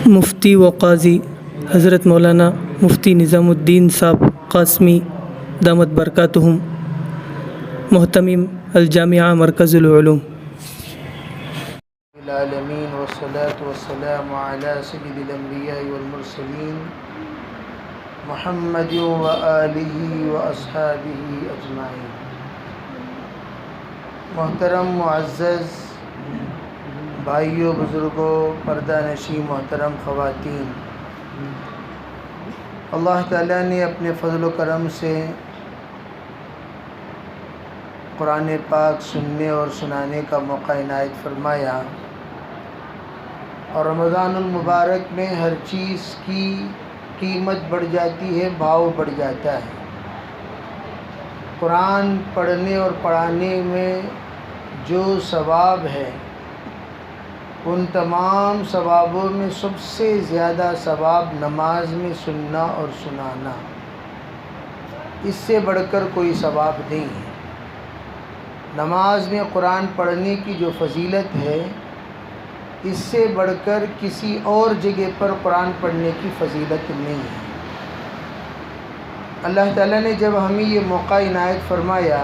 مفتی و قاضی حضرت مولانا مفتی نظام الدین صاحب قاسمی دامت برکاتہم، محتمم الجامعہ مرکز العلوم۔ العالمین والصلاة والسلام علی سید الانبیاء والمرسلین محمد و آلہ و اصحابہ اجمعین۔ محترم معزز بھائیوں، بزرگوں، پردہ نشین محترم خواتین، اللہ تعالیٰ نے اپنے فضل و کرم سے قرآن پاک سننے اور سنانے کا موقع عنایت فرمایا، اور رمضان المبارک میں ہر چیز کی قیمت بڑھ جاتی ہے، بھاؤ بڑھ جاتا ہے۔ قرآن پڑھنے اور پڑھانے میں جو ثواب ہے، ان تمام ثوابوں میں سب سے زیادہ ثواب نماز میں سننا اور سنانا، اس سے بڑھ کر کوئی ثواب نہیں ہے۔ نماز میں قرآن پڑھنے کی جو فضیلت ہے، اس سے بڑھ کر کسی اور جگہ پر قرآن پڑھنے کی فضیلت نہیں ہے۔ اللہ تعالیٰ نے جب ہمیں یہ موقع عنایت فرمایا،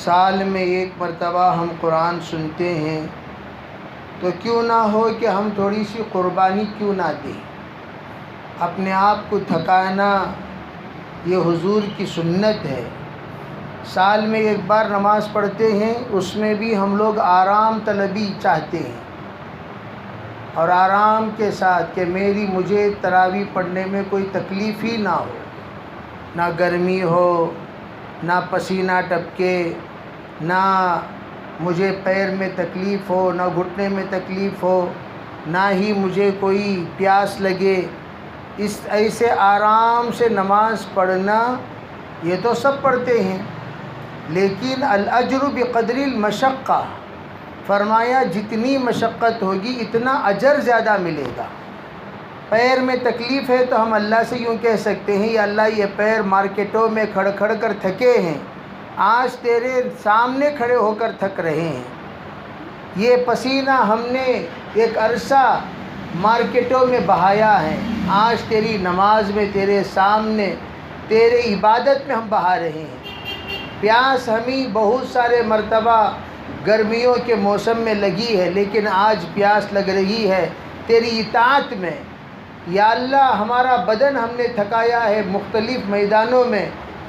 سال میں ایک مرتبہ ہم قرآن سنتے ہیں، تو کیوں نہ ہو کہ ہم تھوڑی سی قربانی کیوں نہ دیں۔ اپنے آپ کو تھکانا یہ حضور کی سنت ہے۔ سال میں ایک بار نماز پڑھتے ہیں، اس میں بھی ہم لوگ آرام طلبی چاہتے ہیں، اور آرام کے ساتھ کہ مجھے تراویح پڑھنے میں کوئی تکلیف ہی نہ ہو، نہ گرمی ہو، نہ پسینہ ٹپکے، نہ مجھے پیر میں تکلیف ہو، نہ گھٹنے میں تکلیف ہو، نہ ہی مجھے کوئی پیاس لگے۔ اس ایسے آرام سے نماز پڑھنا یہ تو سب پڑھتے ہیں، لیکن الاجر بقدر المشقہ، فرمایا جتنی مشقت ہوگی اتنا اجر زیادہ ملے گا۔ پیر میں تکلیف ہے تو ہم اللہ سے یوں کہہ سکتے ہیں، یا اللہ یہ پیر مارکیٹوں میں کھڑ کھڑ کر تھکے ہیں، آج تیرے سامنے کھڑے ہو کر تھک رہے ہیں۔ یہ پسینہ ہم نے ایک عرصہ مارکیٹوں میں بہایا ہے، آج تیری نماز میں، تیرے سامنے، تیرے عبادت میں ہم بہا رہے ہیں۔ پیاس ہمیں بہت سارے مرتبہ گرمیوں کے موسم میں لگی ہے، لیکن آج پیاس لگ رہی ہے تیری اطاعت میں۔ یا اللہ ہمارا بدن ہم نے تھکایا ہے مختلف میدانوں میں،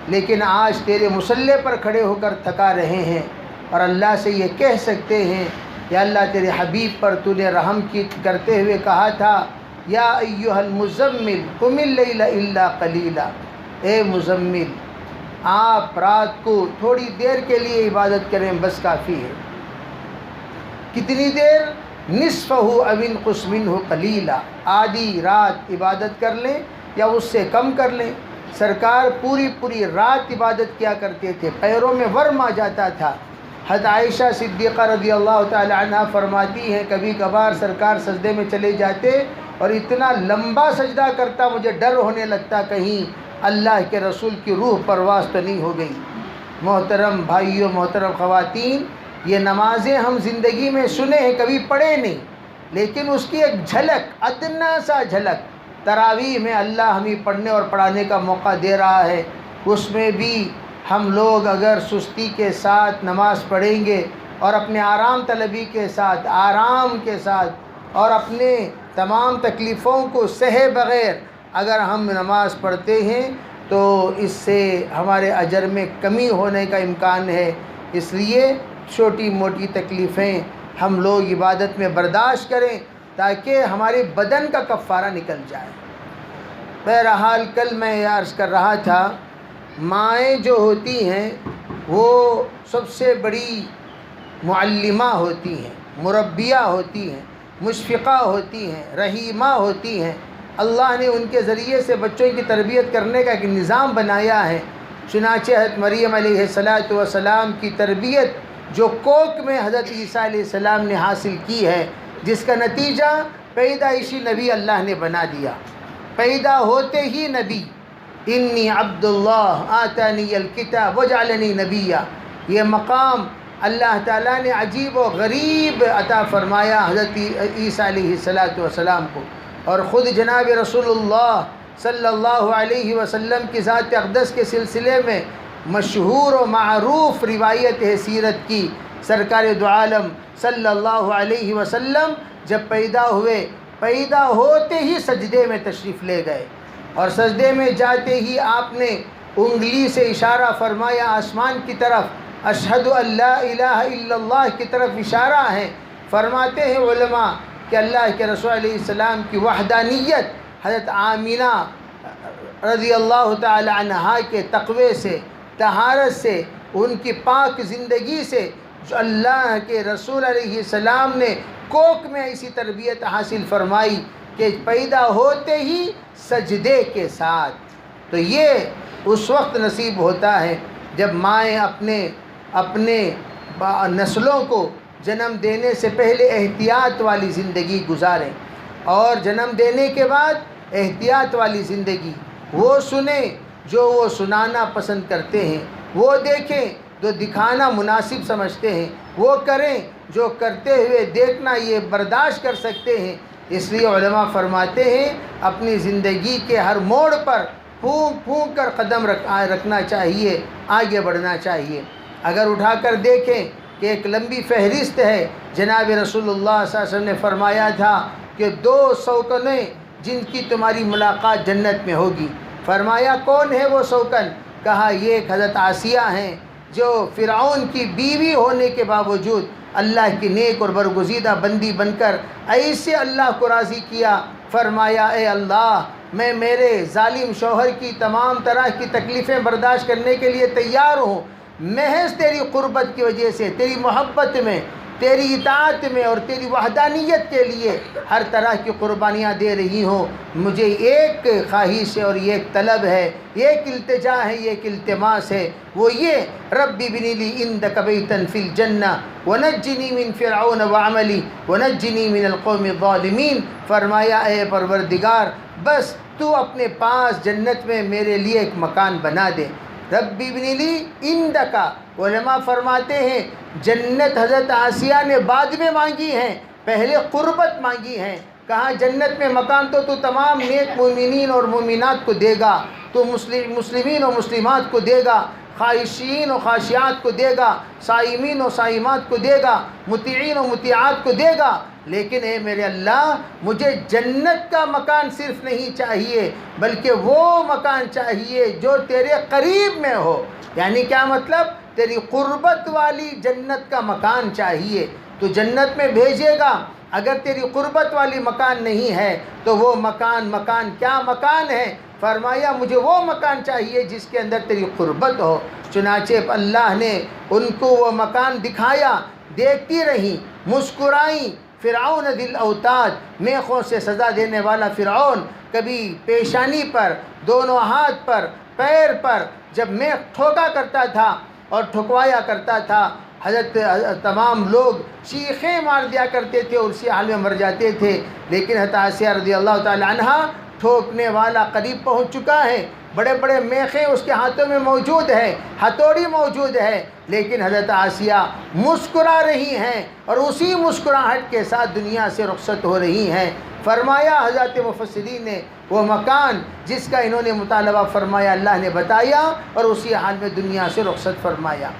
لیکن آج تیرے مصلی پر کھڑے ہو کر تھکا رہے ہیں، اور اللہ سے یہ کہہ سکتے ہیں، یا اللہ تیرے حبیب پر تو نے رحم کرتے ہوئے کہا تھا، یا ایھا المزمل قم اللیل الا قلیلا، اے مزمل آپ رات کو تھوڑی دیر کے لیے عبادت کریں، بس کافی ہے۔ کتنی دیر؟ نصفہ او انقص منہ قلیلا، آدھی رات عبادت کر لیں یا اس سے کم کر لیں۔ سرکار پوری رات عبادت کیا کرتے تھے، پیروں میں ورم آ جاتا تھا۔ حضرت عائشہ صدیقہ رضی اللہ تعالی عنہ فرماتی ہیں، کبھی کبھار سرکار سجدے میں چلے جاتے اور اتنا لمبا سجدہ کرتا، مجھے ڈر ہونے لگتا کہیں اللہ کے رسول کی روح پرواز تو نہیں ہو گئی۔ محترم بھائیوں، محترم خواتین، یہ نمازیں ہم زندگی میں سنے ہیں، کبھی پڑھے نہیں، لیکن اس کی ایک جھلک، ادنا سا جھلک تراویح میں اللہ ہمیں پڑھنے اور پڑھانے کا موقع دے رہا ہے۔ اس میں بھی ہم لوگ اگر سستی کے ساتھ نماز پڑھیں گے، اور اپنے آرام طلبی کے ساتھ، آرام کے ساتھ، اور اپنے تمام تکلیفوں کو سہے بغیر اگر ہم نماز پڑھتے ہیں، تو اس سے ہمارے اجر میں کمی ہونے کا امکان ہے۔ اس لیے چھوٹی موٹی تکلیفیں ہم لوگ عبادت میں برداشت کریں، تاکہ ہمارے بدن کا کفارہ نکل جائے۔ بہرحال کل میں یہ عرض کر رہا تھا، مائیں جو ہوتی ہیں وہ سب سے بڑی معلمہ ہوتی ہیں، مربیہ ہوتی ہیں، مشفقہ ہوتی ہیں، رحیمہ ہوتی ہیں۔ اللہ نے ان کے ذریعے سے بچوں کی تربیت کرنے کا ایک نظام بنایا ہے۔ چنانچہ حضرت مریم علیہ السلام کی تربیت جو کوکھ میں حضرت عیسیٰ علیہ السلام نے حاصل کی ہے، جس کا نتیجہ پیدائشی نبی اللہ نے بنا دیا، پیدا ہوتے ہی نبی، انی عبد اللہ آتانی الکتاب وجعلنی نبیا۔ یہ مقام اللہ تعالیٰ نے عجیب و غریب عطا فرمایا حضرت عیسیٰ علیہ السلام کو، اور خود جناب رسول اللہ صلی اللہ علیہ وسلم کی ذات اقدس کے سلسلے میں مشہور و معروف روایت ہے سیرت کی، سرکار دو عالم صلی اللہ علیہ وسلم جب پیدا ہوئے، پیدا ہوتے ہی سجدے میں تشریف لے گئے، اور سجدے میں جاتے ہی آپ نے انگلی سے اشارہ فرمایا آسمان کی طرف، اشہد ان لا الہ الا اللہ کی طرف اشارہ ہے۔ فرماتے ہیں علماء کہ اللہ کے رسول علیہ السلام کی وحدانیت حضرت آمینہ رضی اللہ تعالی عنہا کے تقوی سے، طہارت سے، ان کی پاک زندگی سے، جو اللہ کے رسول علیہ السلام نے کوکھ میں ایسی تربیت حاصل فرمائی کہ پیدا ہوتے ہی سجدے کے ساتھ۔ تو یہ اس وقت نصیب ہوتا ہے جب مائیں اپنے نسلوں کو جنم دینے سے پہلے احتیاط والی زندگی گزاریں، اور جنم دینے کے بعد احتیاط والی زندگی، وہ سنیں جو وہ سنانا پسند کرتے ہیں، وہ دیکھیں جو دکھانا مناسب سمجھتے ہیں، وہ کریں جو کرتے ہوئے دیکھنا یہ برداشت کر سکتے ہیں۔ اس لیے علماء فرماتے ہیں اپنی زندگی کے ہر موڑ پر پھونک پھونک کر قدم رکھنا چاہیے، آگے بڑھنا چاہیے۔ اگر اٹھا کر دیکھیں کہ ایک لمبی فہرست ہے، جناب رسول اللہ صلی اللہ علیہ وسلم نے فرمایا تھا کہ 2 سوکنیں جن کی تمہاری ملاقات جنت میں ہوگی۔ فرمایا کون ہے وہ سوکن؟ کہا یہ ایک حضرت آسیہ ہیں جو فرعون کی بیوی ہونے کے باوجود اللہ کی نیک اور برگزیدہ بندی بن کر ایسے اللہ کو راضی کیا۔ فرمایا اے اللہ، میں میرے ظالم شوہر کی تمام طرح کی تکلیفیں برداشت کرنے کے لیے تیار ہوں، محض تیری قربت کی وجہ سے، تیری محبت میں، تیری اطاعت میں اور تیری وحدانیت کے لیے ہر طرح کی قربانیاں دے رہی ہوں۔ مجھے ایک خواہش ہے اور یہ ایک طلب ہے، یہ ایک التجا ہے، یہ ایک التماس ہے، وہ یہ رب ابن لی عندک بیتا فی الجنہ ونجنی من فرعون وعملی ونجنی من القوم الظالمین۔ فرمایا اے پروردگار، بس تو اپنے پاس جنت میں میرے لیے ایک مکان بنا دے۔ رب ابن لی عندک، علماء فرماتے ہیں جنت حضرت آسیہ نے بعد میں مانگی ہے، پہلے قربت مانگی ہے۔ کہا جنت میں مکان تو تمام نیک مومنین اور مومنات کو دے گا، تو مسلمین و مسلمات کو دے گا، خاشعین و خاشعات کو دے گا، صائمین و صائمات کو دے گا، مطیعین و مطیعات کو دے گا، لیکن اے میرے اللہ، مجھے جنت کا مکان صرف نہیں چاہیے بلکہ وہ مکان چاہیے جو تیرے قریب میں ہو۔ یعنی کیا مطلب؟ تیری قربت والی جنت کا مکان چاہیے، تو جنت میں بھیجے گا۔ اگر تیری قربت والی مکان نہیں ہے تو وہ مکان کیا مکان ہے؟ فرمایا مجھے وہ مکان چاہیے جس کے اندر تیری قربت ہو۔ چنانچہ اللہ نے ان کو وہ مکان دکھایا، دیکھتی رہیں، مسکرائیں۔ فرعون ذی الاوتاد، میخوں سے سزا دینے والا فرعون، کبھی پیشانی پر، دونوں ہاتھ پر، پیر پر جب میخ ٹھوکا کرتا تھا اور ٹھکوایا کرتا تھا، حضرت تمام لوگ چیخیں مار دیا کرتے تھے اور اسی حال میں مر جاتے تھے، لیکن حضرت آسیہ رضی اللہ تعالی عنہا، ٹھوکنے والا قریب پہنچ چکا ہے، بڑے بڑے میخیں اس کے ہاتھوں میں موجود ہے، ہتھوڑی موجود ہے، لیکن حضرت آسیہ مسکرا رہی ہیں اور اسی مسکراہٹ کے ساتھ دنیا سے رخصت ہو رہی ہیں۔ فرمایا حضرت مفسرین نے وہ مکان جس کا انہوں نے مطالبہ فرمایا اللہ نے بتایا اور اسی حال میں دنیا سے رخصت فرمایا۔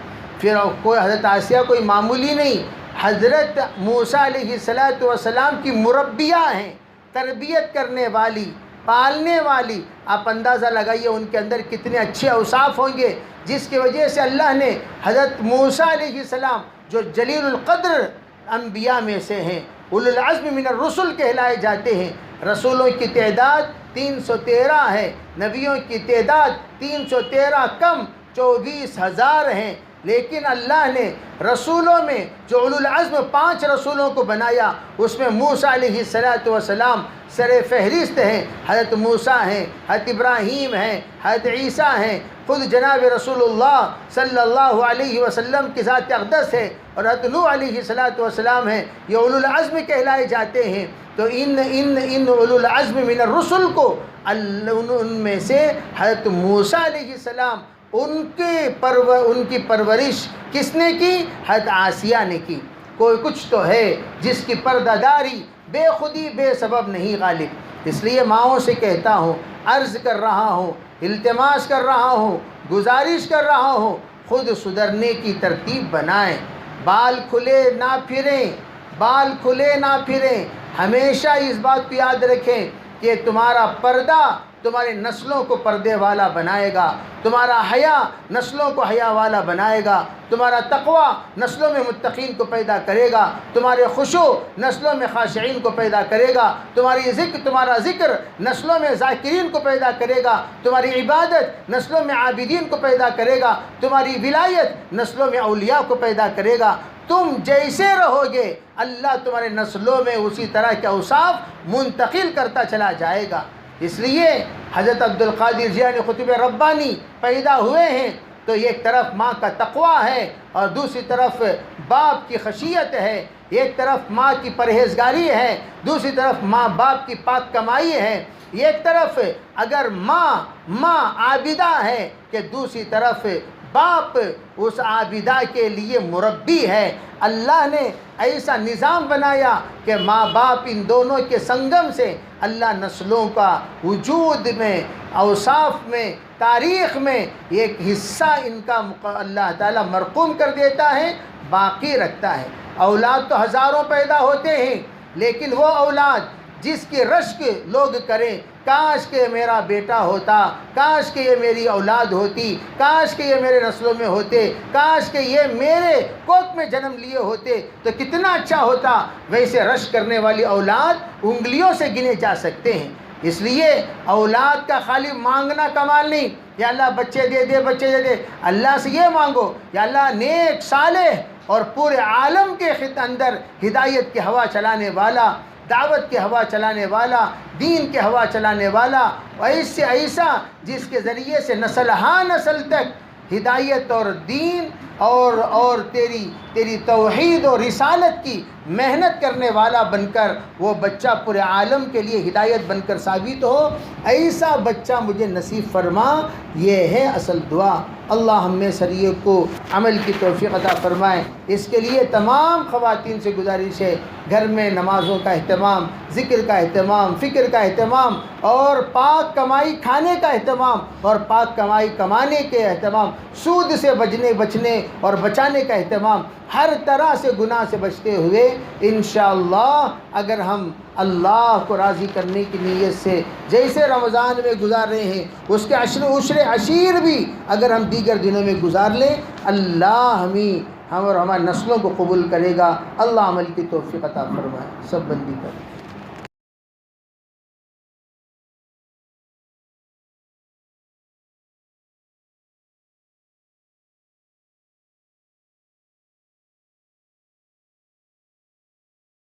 پھر کوئی حضرت آسیہ کوئی معمولی نہیں، حضرت موسیٰ علیہ السلام کی مربیہ ہیں، تربیت کرنے والی، پالنے والی۔ آپ اندازہ لگائیے ان کے اندر کتنے اچھے اوصاف ہوں گے جس کی وجہ سے اللہ نے حضرت موسیٰ علیہ السلام جو جلیل القدر انبیاء میں سے ہیں، اولو العزم من الرسل کہلائے جاتے ہیں، رسولوں کی تعداد 313 ہے، نبیوں کی تعداد 313 کم 24,000 ہیں، لیکن اللہ نے رسولوں میں جو اولو العزم 5 رسولوں کو بنایا، اس میں موسیٰ علیہ السلام سر فہرست ہیں۔ حضرت موسیٰ ہیں، حضرت ابراہیم ہیں، حضرت عیسیٰ ہیں، خود جناب رسول اللہ صلی اللہ علیہ وسلم کی ذات اقدس ہے، اور حضرت نوح علیہ السلام ہیں، یہ اولو العزم کہلائے جاتے ہیں۔ تو ان اولو العزم من الرسل کو ان میں سے حضرت موسیٰ علیہ السلام ان کی پرورش کس نے کی؟ حضرت آسیہ نے کی۔ کوئی کچھ تو ہے جس کی پردہ داری بے خودی بے سبب نہیں غالب۔ اس لیے ماؤں سے کہتا ہوں، عرض کر رہا ہوں، التماس کر رہا ہوں، گزارش کر رہا ہوں، خود سدھرنے کی ترتیب بنائیں، بال کھلے نہ پھریں، بال کھلے نہ پھریں۔ ہمیشہ اس بات کو یاد رکھیں کہ تمہارا پردہ تمہارے نسلوں کو پردے والا بنائے گا، تمہارا حیا نسلوں کو حیا والا بنائے گا، تمہارا تقوی نسلوں میں متقین کو پیدا کرے گا، تمہارے خشوع نسلوں میں خاشعین کو پیدا کرے گا، تمہارا ذکر نسلوں میں ذاکرین کو پیدا کرے گا، تمہاری عبادت نسلوں میں عابدین کو پیدا کرے گا، تمہاری ولایت نسلوں میں اولیاء کو پیدا کرے گا۔ تم جیسے رہو گے اللہ تمہارے نسلوں میں اسی طرح کے اوصاف منتقل کرتا چلا جائے گا۔ اس لیے حضرت عبدالقادر جیلانی قطب ربانی پیدا ہوئے ہیں تو ایک طرف ماں کا تقوی ہے اور دوسری طرف باپ کی خشیت ہے، ایک طرف ماں کی پرہیزگاری ہے، دوسری طرف ماں باپ کی پاک کمائی ہے، ایک طرف اگر ماں عابدہ ہے کہ دوسری طرف باپ اس عابدہ کے لیے مربی ہے۔ اللہ نے ایسا نظام بنایا کہ ماں باپ ان دونوں کے سنگم سے اللہ نسلوں کا وجود میں، اوصاف میں، تاریخ میں ایک حصہ ان کا اللہ تعالیٰ مرقوم کر دیتا ہے، باقی رکھتا ہے۔ اولاد تو ہزاروں پیدا ہوتے ہیں، لیکن وہ اولاد جس کی رشک لوگ کریں، کاش کہ میرا بیٹا ہوتا، کاش کہ یہ میری اولاد ہوتی، کاش کہ یہ میرے نسلوں میں ہوتے، کاش کہ یہ میرے کوکھ میں جنم لیے ہوتے تو کتنا اچھا ہوتا، ویسے رشک کرنے والی اولاد انگلیوں سے گنے جا سکتے ہیں۔ اس لیے اولاد کا خالی مانگنا کمال نہیں، یا اللہ بچے دے دے بچے دے دے، اللہ سے یہ مانگو یا اللہ نیک صالح اور پورے عالم کے اندر ہدایت کی ہوا چلانے والا، دعوت کی ہوا چلانے والا، دین کی ہوا چلانے والا، ایسا جس کے ذریعے سے نسل ہاں نسل تک ہدایت اور دین اور تیری توحید اور رسالت کی محنت کرنے والا بن کر وہ بچہ پورے عالم کے لیے ہدایت بن کر ثابت ہو، ایسا بچہ مجھے نصیب فرما۔ یہ ہے اصل دعا۔ اللہ ہم میں سریے کو عمل کی توفیق عطا فرمائے۔ اس کے لیے تمام خواتین سے گزارش ہے، گھر میں نمازوں کا اہتمام، ذکر کا اہتمام، فکر کا اہتمام اور پاک کمائی کھانے کا اہتمام اور پاک کمائی کمانے کے اہتمام، سود سے بچنے اور بچانے کا اہتمام، ہر طرح سے گناہ سے بچتے ہوئے انشاءاللہ اگر ہم اللہ کو راضی کرنے کی نیت سے جیسے رمضان میں گزار رہے ہیں اس کے عشر عشیر بھی اگر ہم دیگر دنوں میں گزار لیں، اللہ ہم اور ہماری نسلوں کو قبول کرے گا۔ اللہ عمل کی توفیق عطا فرمائے۔ سب بندی کریں۔